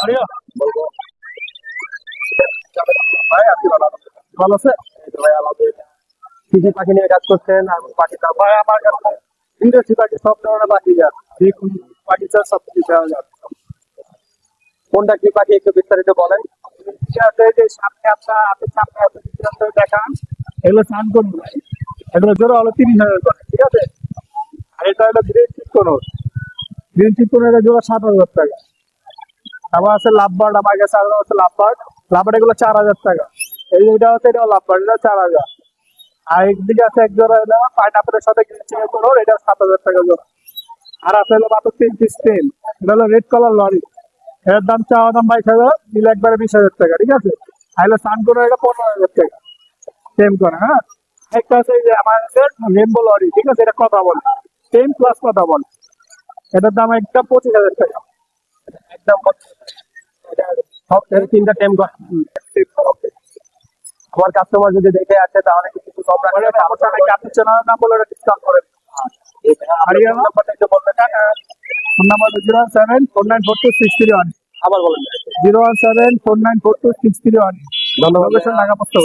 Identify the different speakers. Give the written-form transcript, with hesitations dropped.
Speaker 1: Area ভাই আপনি ভালো আছে? ভাই আমাদের কি কি পাখি নিয়ে কাজ করছেন? আর পাখিটা ভাই আমার কাছে বিদেশি পাখি সব ধরনের পাখি আছে, পাখি চাষ সব কিছু পাওয়া যায়। কোনটা কি পাখি একটু বিস্তারিত বলেন। যে সামনে আপনার আপনি সামনে দেখান, এগুলো স্নান করুন ভাই, এগুলো জোড়া হলো 30,000 করে, ঠিক আছে? আর এটা হলো গ্রিন চিকোনো, গ্রিন চিকোনো এটা জোড়া 7,000 টাকা। আবার আছে লাভবার্ড, আমার কাছে আরো আছে লাভবার্ড, লাভবার্ড এগুলো 4,000 টাকা। এটা হচ্ছে, এটাও লাভবার্ড, এটা 4,000। আর একদিকে আছে এক জোড়া হলো পাইনাপেলের সাথে গ্রিন চিকোনো, এটা 7,000 টাকা জোড়া। আর আছে হলো মাত্র 3 পিস টেম, এটা হলো রেড কালার লরি, এর দাম চাওয়া দাম 22,000, নিলে একবারে 20,000 টাকা, ঠিক আছে? তাহলে সান করে এটা 15,000 টাকা সেম করে। হ্যাঁ, একটা আছে এই যে আমার কাছে রেমবো লরি, ঠিক আছে? এটা কথা বলে, টেম প্লাস কথা বলে, এটার দাম একদম 25,000 টাকা, একদম 25,000। এটা সব তিনটা টেম করে। আমার কাস্টমার যদি দেখে আসে তাহলে কিছু কম রাখবে, আমার সাথে আপনি চ্যানেল নাম বলে ডিসকাউন্ট করে। আর এই নাম্বারটা একটু বলবেন। ফোন নাম্বার 017494263 আবার বলেন। 017494263। ধন্যবাদ। ঢাকা পোস্ট।